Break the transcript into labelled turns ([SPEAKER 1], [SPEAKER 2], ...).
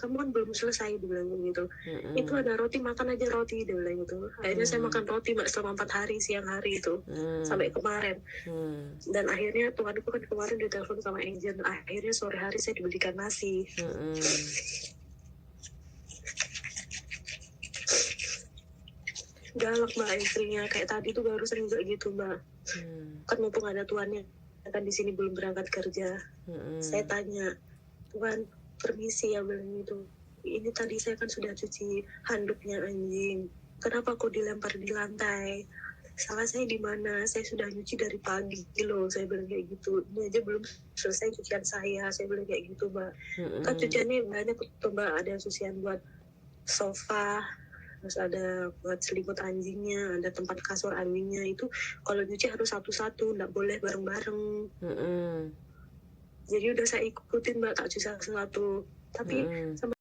[SPEAKER 1] kamu kan belum selesai, dia bilang gitu. Itu ada roti, makan aja roti, dia bilang gitu. Akhirnya saya makan roti Mbak selama 4 hari siang hari itu sampai kemarin. Dan akhirnya Tuhanku kan kemarin ditelepon sama agent, akhirnya sore hari saya dibelikan nasi. Galak Mbak istrinya, kayak tadi tuh barusan juga gitu Mbak. Kan mumpung ada Tuhannya kan di sini belum berangkat kerja. Saya tanya, Tuhan permisi ya, bilang gitu. Ini tadi saya kan sudah cuci handuknya anjing. Kenapa kok dilempar di lantai? Salah saya di mana? Saya sudah nyuci dari pagi loh, saya bilang kayak gitu. Ini aja belum selesai cucian saya bilang kayak gitu Mbak. Kan cuciannya banyak tuh Mbak, ada cucian buat sofa, terus ada buat selimut anjingnya, ada tempat kasur anjingnya. Itu kalau nyuci harus satu-satu, nggak boleh bareng-bareng. Jadi udah saya ikutin Mbak, tak cuci satu-satu. Tapi sama